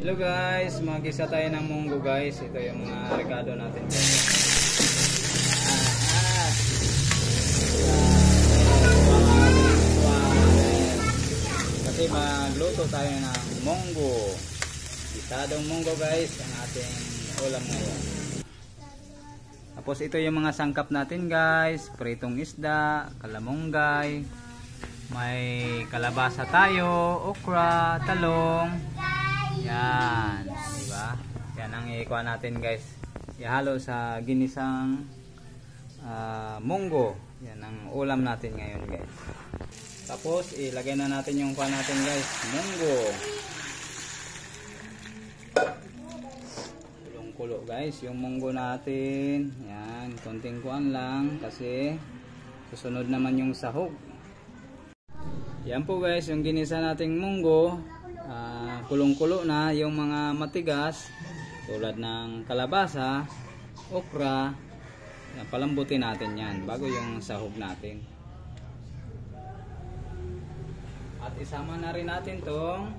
Hello guys, magisa tayo ng munggo guys. Ito yung mga rekado natin. Kasi magluto tayo ng munggo. Gisadong munggo guys, ang ating ulam ngayon. Tapos ito yung mga sangkap natin guys. Pritong isda, kalamunggay, may kalabasa tayo, okra, talong. Yan, diba? Yan ang ikuha natin guys. Ihalo sa ginisang munggo. Yan ang ulam natin ngayon guys. Tapos ilagay na natin yung kuha natin guys, munggo. Kulong-kulo guys, yung munggo natin. Yan, konting kuan lang kasi susunod naman yung sahog. Yan po guys, yung ginisa nating munggo. Kulong-kulo na yung mga matigas tulad ng kalabasa, okra. Palambutin natin yan bago yung sahog natin. At isama na rin natin tong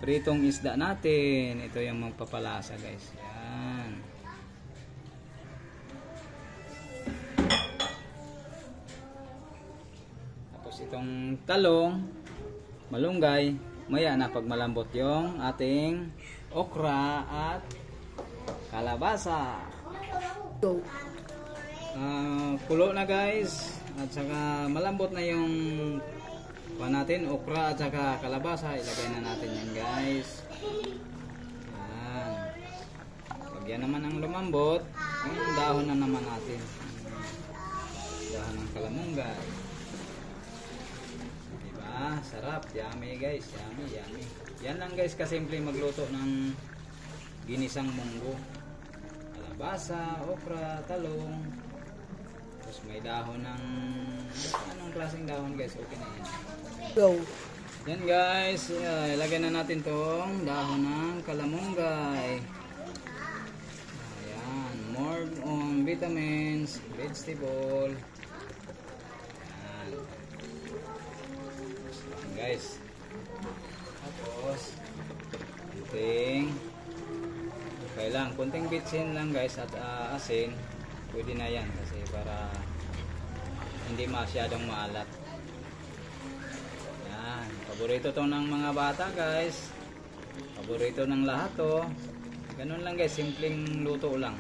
pritong isda natin. Ito yung magpapalasa guys. Yan. Tapos itong talong, malunggay, maya na pag malambot yung ating okra at kalabasa. Kulo na guys. At saka malambot na yung natin, okra at saka kalabasa. Ilagay na natin yan guys. Yan. Pag yan naman ang lumambot, yung dahon na naman natin. Dahon ng kalamunggay. Sarap, yummy guys, yummy. Yan lang guys, kasimple magluto ng ginisang munggo. Kalabasa, okra, talong. Tapos may dahon ng anong klaseng dahon guys, okay na yan. Go. Yan guys, ilagay na natin tong dahon ng kalamunggay. Ayan, more on vitamins, vegetable. Guys, tapos kunting bitsin lang guys at asin, pwede na yan kasi para hindi masyadong maalat. Yan, paborito to ng mga bata guys, paborito ng lahat to. Ganun lang guys, simpleng luto lang.